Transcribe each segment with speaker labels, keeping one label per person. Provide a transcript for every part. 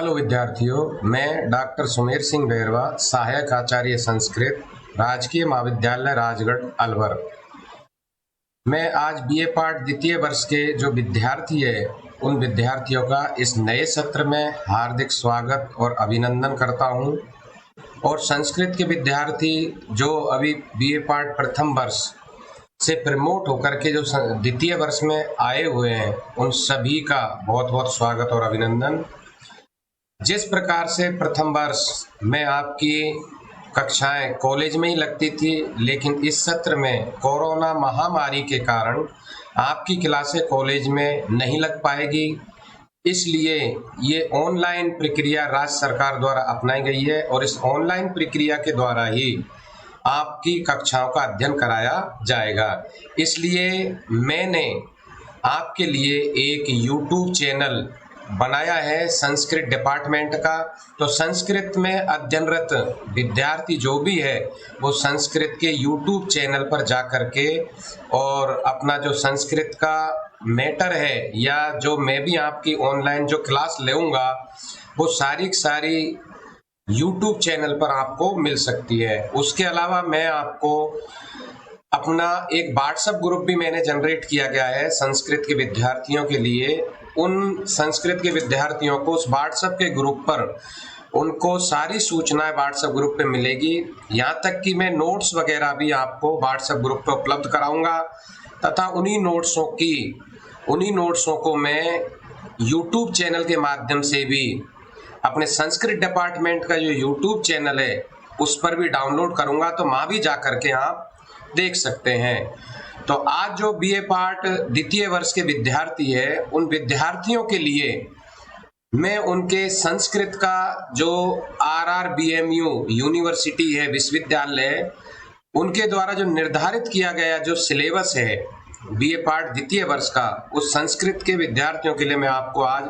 Speaker 1: Hello विद्यार्थियों, मैं doctor Sumer Singh Bairwa, सहायक आचार्य संस्कृत, राजकीय महाविद्यालय राजगढ़ अलवर। मैं आज बीए पाठ द्वितीय वर्ष के जो विद्यार्थी है उन विद्यार्थियों का इस नए सत्र में हार्दिक स्वागत और अभिनंदन करता हूं। और संस्कृत के विद्यार्थी जो अभी बीए पाठ प्रथम वर्ष से प्रमोट होकर के जो द्वितीय वर्ष में आए हुए हैं उन सभी का बहुत बहुत स्वागत और अभिनंदन। जिस प्रकार से प्रथम वर्ष में आपकी कक्षाएं कॉलेज में ही लगती थी, लेकिन इस सत्र में कोरोना महामारी के कारण आपकी क्लासें कॉलेज में नहीं लग पाएगी, इसलिए ये ऑनलाइन प्रक्रिया राज्य सरकार द्वारा अपनाई गई है और इस ऑनलाइन प्रक्रिया के द्वारा ही आपकी कक्षाओं का अध्ययन कराया जाएगा। इसलिए मैंने आपके लिए एक YouTube चैनल बनाया है संस्कृत डिपार्टमेंट का। तो संस्कृत में अध्ययनरत विद्यार्थी जो भी है वो संस्कृत के YouTube चैनल पर जा कर के और अपना जो संस्कृत का मैटर है या जो मैं भी आपकी ऑनलाइन जो क्लास लूँगा वो सारी YouTube चैनल पर आपको मिल सकती है। उसके अलावा मैं आपको अपना एक व्हाट्सएप ग्रुप भी मैंने जनरेट किया गया है संस्कृत के विद्यार्थियों के लिए। उन संस्कृत के विद्यार्थियों को उस व्हाट्सएप के ग्रुप पर उनको सारी सूचनाएं व्हाट्सएप ग्रुप पे मिलेगी। यहाँ तक कि मैं नोट्स वगैरह भी आपको व्हाट्सएप ग्रुप पर उपलब्ध कराऊंगा तथा उन्हीं नोट्सों को मैं YouTube चैनल के माध्यम से भी अपने संस्कृत डिपार्टमेंट का जो YouTube चैनल है उस पर भी डाउनलोड करूंगा, तो वहाँ भी जा करके आप देख सकते हैं। तो आज जो बीए पाठ द्वितीय वर्ष के विद्यार्थी है उन विद्यार्थियों के लिए मैं उनके संस्कृत का जो RRBMU यूनिवर्सिटी है, विश्वविद्यालय, उनके द्वारा जो निर्धारित किया गया जो सिलेबस है बीए पाठ द्वितीय वर्ष का, उस संस्कृत के विद्यार्थियों के लिए मैं आपको आज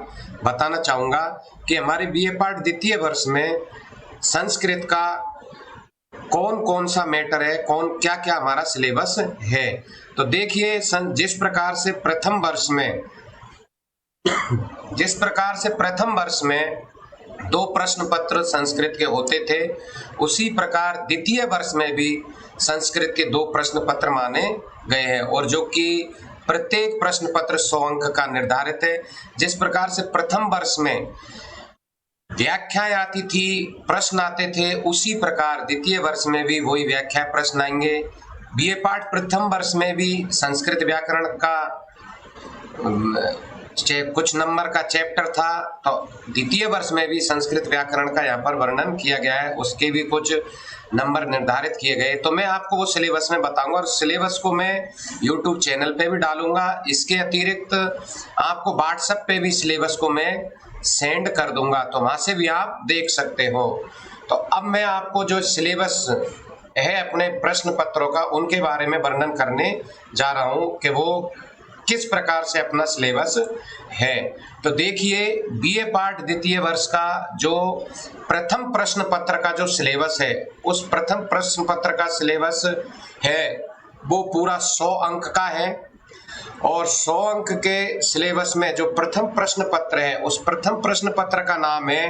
Speaker 1: बताना चाहूँगा कि हमारे बीए पाठ द्वितीय वर्ष में संस्कृत का कौन कौन सा मैटर है, क्या क्या हमारा सिलेबस है। तो देखिए, जिस प्रकार से प्रथम वर्ष में 2 प्रश्न पत्र संस्कृत के होते थे, उसी प्रकार द्वितीय वर्ष में भी संस्कृत के 2 प्रश्न पत्र माने गए हैं और जो कि प्रत्येक प्रश्न पत्र 100 अंक का निर्धारित है। जिस प्रकार से प्रथम वर्ष में व्याख्याएं आती थी, प्रश्न आते थे, उसी प्रकार द्वितीय वर्ष में भी वही व्याख्या प्रश्न आएंगे। बीए पाठ प्रथम वर्ष में भी संस्कृत व्याकरण का कुछ नंबर का चैप्टर था, तो द्वितीय वर्ष में भी संस्कृत व्याकरण का यहाँ पर वर्णन किया गया है, उसके भी कुछ नंबर निर्धारित किए गए। तो मैं आपको वो सिलेबस में बताऊंगा और सिलेबस को मैं YouTube चैनल पे भी डालूंगा। इसके अतिरिक्त आपको व्हाट्सएप पे भी सिलेबस को मैं सेंड कर दूंगा, तो वहां से भी आप देख सकते हो। तो अब मैं आपको जो सिलेबस है अपने प्रश्न पत्रों का उनके बारे में वर्णन करने जा रहा हूं कि वो किस प्रकार से अपना सिलेबस है। तो देखिए, बीए पाठ द्वितीय वर्ष का जो प्रथम प्रश्न पत्र का जो सिलेबस है, उस प्रथम प्रश्न पत्र का सिलेबस है वो पूरा 100 अंक का है और 100 अंक के सिलेबस में जो प्रथम प्रश्न पत्र है उस प्रथम प्रश्न पत्र का नाम है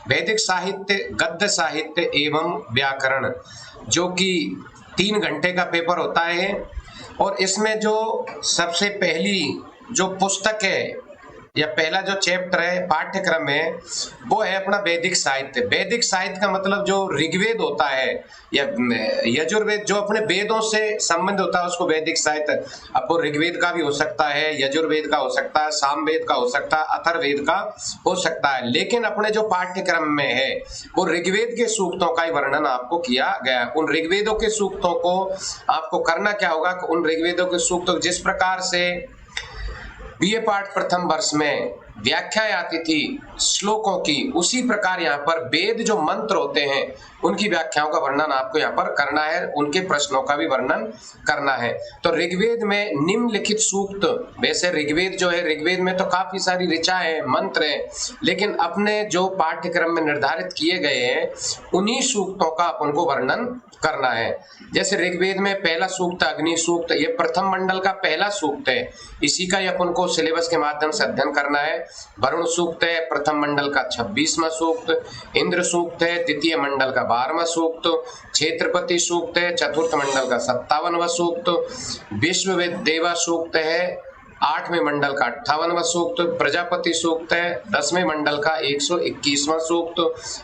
Speaker 1: वैदिक साहित्य, गद्य साहित्य एवं व्याकरण, जो कि 3 घंटे का पेपर होता है। और इसमें जो सबसे पहली जो पुस्तक है या पहला जो चैप्टर है पाठ्यक्रम है वो है अपना वैदिक साहित्य। वैदिक साहित्य का मतलब जो ऋग्वेद होता है या यजुर्वेद, जो अपने वेदों से संबंध होता है उसको वैदिक साहित्य। अब वो ऋग्वेद का भी हो सकता है, यजुर्वेद का हो सकता है, सामवेद का हो सकता है, अथर्ववेद का हो सकता है, लेकिन अपने जो पाठ्यक्रम में है वो ऋग्वेद के सूक्तों का ही वर्णन आपको किया गया। उन ऋग्वेदों के सूक्तों को आपको करना क्या होगा कि उन ऋग्वेदों के सूक्तों जिस प्रकार से बीए पाठ प्रथम वर्ष में व्याख्याएं आती थी श्लोकों की, उसी प्रकार यहाँ पर वेद जो मंत्र होते हैं उनकी व्याख्याओं का वर्णन आपको यहाँ पर करना है, उनके प्रश्नों का भी वर्णन करना है। तो ऋग्वेद में निम्नलिखित सूक्त, वैसे ऋग्वेद जो है, ऋग्वेद में तो काफी सारी ऋचा है, मंत्र है, लेकिन अपने जो पाठ्यक्रम में निर्धारित किए गए हैं उन्हीं सूक्तों का अपन को वर्णन करना है। जैसे ऋग्वेद में पहला सूक्त अग्नि सूक्त, ये प्रथम मंडल का पहला सूक्त है, इसी का अपन को सिलेबस के माध्यम से अध्ययन करना है। वरुण सूक्त है प्रथम मंडल का 26वां सूक्त, इंद्र सूक्त है द्वितीय मंडल का 12वां सूक्त, क्षेत्रपति सूक्त है चतुर्थ मंडल का 57वां सूक्त, विश्वदेवा सूक्त है 8वें मंडल का 58वां सूक्त, प्रजापति सूक्त है 10वें मंडल का 121वां सूक्त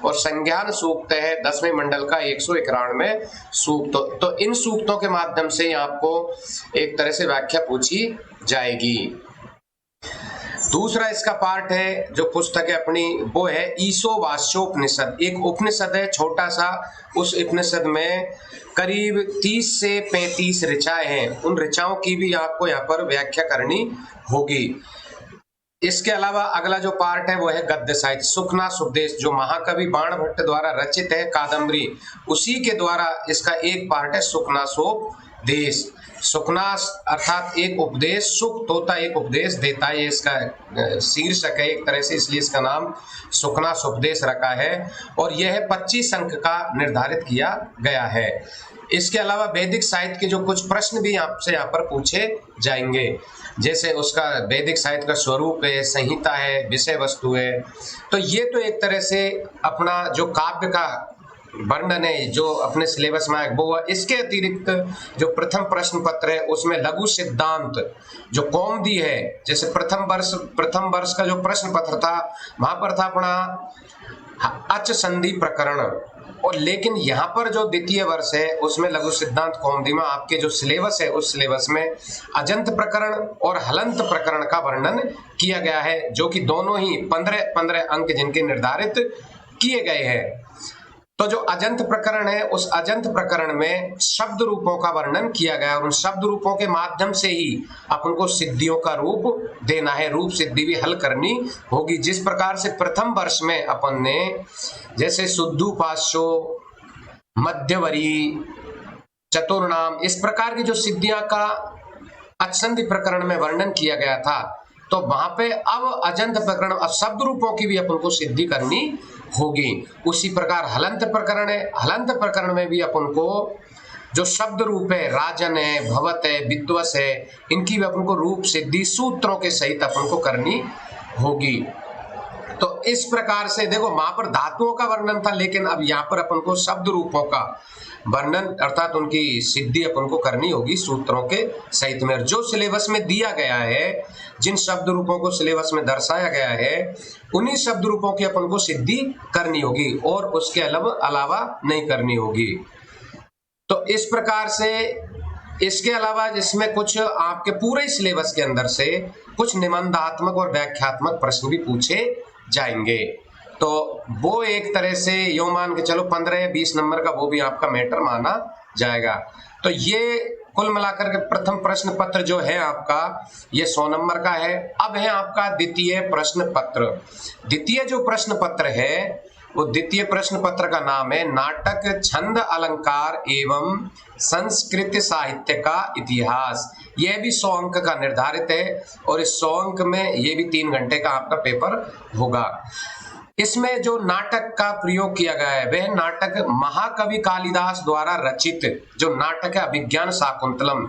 Speaker 1: और संज्ञान सूक्त है 10वें मंडल का 191वें सूक्त। तो इन सूक्तों के माध्यम से आपको एक तरह से व्याख्या पूछी जाएगी। दूसरा इसका पार्ट है जो पुस्तक है अपनी, वो है ईशोवास्योपनिषद। एक उपनिषद है छोटा सा, उस उपनिषद में करीब 30 से 35 ऋचाएं हैं। उन ऋचाओं की भी आपको यहाँ पर व्याख्या करनी होगी। इसके अलावा अगला जो पार्ट है वो है गद्य साहित्य, सुखनासोपदेश, जो महाकवि बाण भट्ट द्वारा रचित है कादम्बरी, उसी के द्वारा इसका एक पार्ट है सुखनासोपदेश। सुखनास अर्थात एक उपदेश, सुख तोता एक उपदेश देता है, ये इसका शीर्षक है एक तरह से, इसलिए इसका नाम सुखनासोपदेश रखा है और यह 25 अंक का निर्धारित किया गया है। इसके अलावा वैदिक साहित्य के जो कुछ प्रश्न भी आपसे यहाँ पर पूछे जाएंगे, जैसे उसका वैदिक साहित्य का स्वरूप है, संहिता है, विषय वस्तु है। तो ये तो एक तरह से अपना जो काव्य का वर्णन है जो अपने सिलेबस में है वो हुआ। इसके अतिरिक्त जो प्रथम प्रश्न पत्र है उसमें लघु सिद्धांत जो कौमुदी है, जैसे प्रथम वर्ष का जो प्रश्न पत्र था वहां पर था अपना अच संधि प्रकरण, और लेकिन यहाँ पर जो द्वितीय वर्ष है उसमें लघु सिद्धांत कौमुदी में आपके जो सिलेबस है उस सिलेबस में अजंत प्रकरण और हलंत प्रकरण का वर्णन किया गया है, जो कि दोनों ही 15-15 अंक जिनके निर्धारित किए गए हैं। तो जो अजंत प्रकरण है उस अजंत प्रकरण में शब्द रूपों का वर्णन किया गया और उन शब्द रूपों के माध्यम से ही अपन को सिद्धियों का रूप देना है, रूप सिद्धि भी हल करनी होगी। जिस प्रकार से प्रथम वर्ष में अपन ने जैसे शुद्धोपास्यो, मध्यवरी, चतुर्नाम, इस प्रकार की जो सिद्धियां का अचसंधि प्रकरण में वर्णन किया गया था, तो वहां पे अब अजंत प्रकरण, अब शब्द रूपों की भी अपन को सिद्धि करनी होगी। उसी प्रकार हलंत प्रकरण है, हलंत प्रकरण में भी अपन को जो शब्द रूप है, राजन है, भवत है, विद्वस है, इनकी भी अपन को रूप सिद्धि सूत्रों के सहित अपन को करनी होगी। तो इस प्रकार से देखो वहां पर धातुओं का वर्णन था, लेकिन अब यहाँ पर अपन को शब्द रूपों का वर्णन अर्थात उनकी सिद्धि अपन को करनी होगी सूत्रों के सहित में। जो सिलेबस में दिया गया है, जिन शब्द रूपों को सिलेबस में दर्शाया गया है, उन्हीं शब्द रूपों की अपन को सिद्धि करनी होगी और उसके अलावा नहीं करनी होगी। तो इस प्रकार से इसके अलावा जिसमें कुछ आपके पूरे सिलेबस के अंदर से कुछ निबंधात्मक और व्याख्यात्मक प्रश्न भी पूछे जाएंगे। तो वो एक तरह से यो मान के चलो 15 या 20 नंबर का वो भी आपका मैटर माना जाएगा। तो ये कुल मिलाकर के प्रथम प्रश्न पत्र जो है आपका ये 100 नंबर का है। अब है आपका द्वितीय प्रश्न पत्र। द्वितीय जो प्रश्न पत्र है वो द्वितीय प्रश्न पत्र का नाम है नाटक, छंद, अलंकार एवं संस्कृत साहित्य का इतिहास। यह भी 100 अंक का निर्धारित है और इस 100 अंक में ये भी 3 घंटे का आपका पेपर होगा। इसमें जो नाटक का प्रयोग किया गया है वह नाटक महाकवि कालिदास द्वारा रचित जो नाटक है अभिज्ञान शाकुंतलम।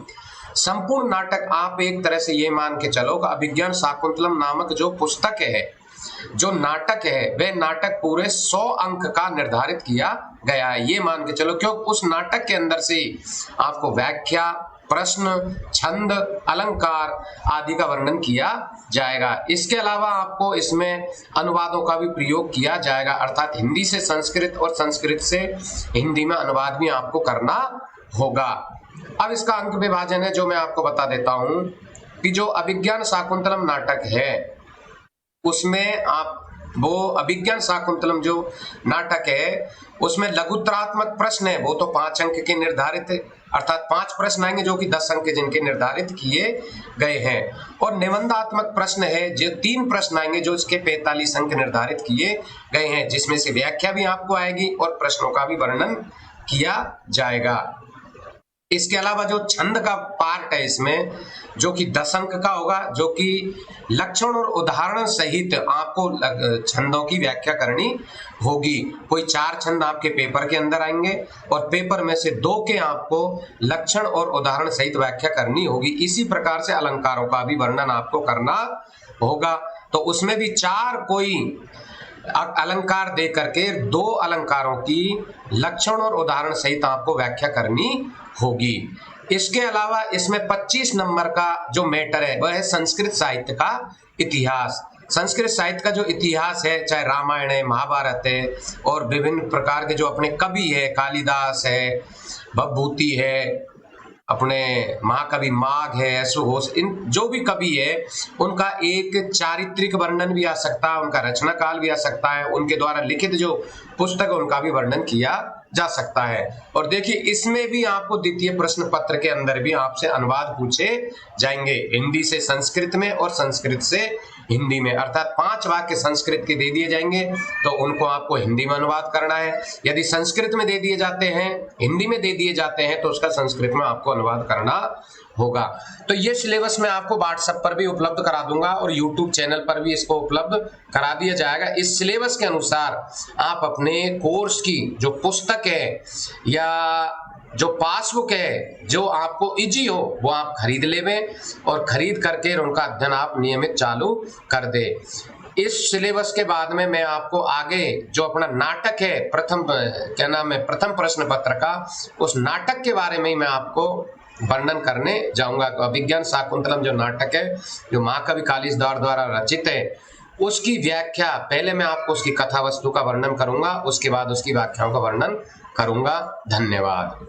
Speaker 1: संपूर्ण नाटक आप एक तरह से ये मान के चलो कि अभिज्ञान शाकुंतलम नामक जो पुस्तक है, जो नाटक है, वह नाटक पूरे 100 अंक का निर्धारित किया गया है। ये मान के चलो क्योंकि उस नाटक के अंदर से आपको व्याख्या, प्रश्न, छंद, अलंकार आदि का वर्णन किया जाएगा। इसके अलावा आपको इसमें अनुवादों का भी प्रयोग किया जाएगा, अर्थात हिंदी से संस्कृत और संस्कृत से हिंदी में अनुवाद भी आपको करना होगा। अब इसका अंक विभाजन है जो मैं आपको बता देता हूं कि जो अभिज्ञान शाकुंतलम नाटक है उसमें आप वो अभिज्ञान शाकुंतलम जो नाटक है उसमें लघुत्तरात्मक प्रश्न है, वो तो 5 अंक के निर्धारित है, अर्थात 5 प्रश्न आएंगे जो कि 10 अंक जिनके निर्धारित किए गए हैं। और निबंधात्मक प्रश्न है जो 3 प्रश्न आएंगे जो इसके 45 अंक निर्धारित किए गए हैं, जिसमें से व्याख्या भी आपको आएगी और प्रश्नों का भी वर्णन किया जाएगा। इसके अलावा जो छंद का पार्ट है इसमें जो कि 10 अंक का होगा, जो कि लक्षण और उदाहरण सहित आपको छंदों की व्याख्या करनी होगी। कोई 4 छंद आपके पेपर के अंदर आएंगे और पेपर में से 2 के आपको लक्षण और उदाहरण सहित व्याख्या करनी होगी। इसी प्रकार से अलंकारों का भी वर्णन आपको करना होगा। तो उसमें भी 4 कोई अलंकार दे करके 2 अलंकारों की लक्षण और उदाहरण सहित आपको व्याख्या करनी होगी। इसके अलावा इसमें 25 नंबर का जो मैटर है वह है संस्कृत साहित्य का इतिहास। संस्कृत साहित्य का जो इतिहास है, चाहे रामायण है, महाभारत है और विभिन्न प्रकार के जो अपने कवि है, कालिदास है, भवभूति है, अपने महाकवि माघ है, अश्वघोष, इन जो भी कवि है उनका एक चारित्रिक वर्णन भी आ सकता है, उनका रचना काल भी आ सकता है, उनके द्वारा लिखित जो पुस्तक है उनका भी वर्णन किया जा सकता है। और देखिए इसमें भी आपको द्वितीय प्रश्न पत्र के अंदर भी आपसे अनुवाद पूछे जाएंगे, हिंदी से संस्कृत में और संस्कृत से हिंदी में, अर्थात 5 वाक्य संस्कृत के दे दिए जाएंगे तो उनको आपको हिंदी में अनुवाद करना है। यदि संस्कृत में दे दिए जाते हैं, हिंदी में दे दिए जाते हैं तो उसका संस्कृत में आपको अनुवाद करना होगा। तो ये सिलेबस मैं आपको व्हाट्सएप पर भी उपलब्ध करा दूंगा और यूट्यूब चैनल पर भी इसको उपलब्ध करा दिया जाएगा। इस सिलेबस के अनुसार आप अपने कोर्स की जो पुस्तक है या जो पासबुक है जो आपको इजी हो वो आप खरीद लेवें और खरीद करके उनका अध्ययन आप नियमित चालू कर दे। इस सिलेबस के बाद में मैं आपको आगे जो अपना नाटक है प्रथम प्रश्न पत्र का, उस नाटक के बारे में मैं आपको वर्णन करने जाऊंगा। अभिज्ञान शाकुंतलम जो नाटक है, जो महाकवि कालिदास द्वारा रचित है, उसकी व्याख्या पहले मैं आपको उसकी कथा वस्तु का वर्णन करूंगा, उसके बाद उसकी व्याख्याओं का वर्णन करूंगा। धन्यवाद।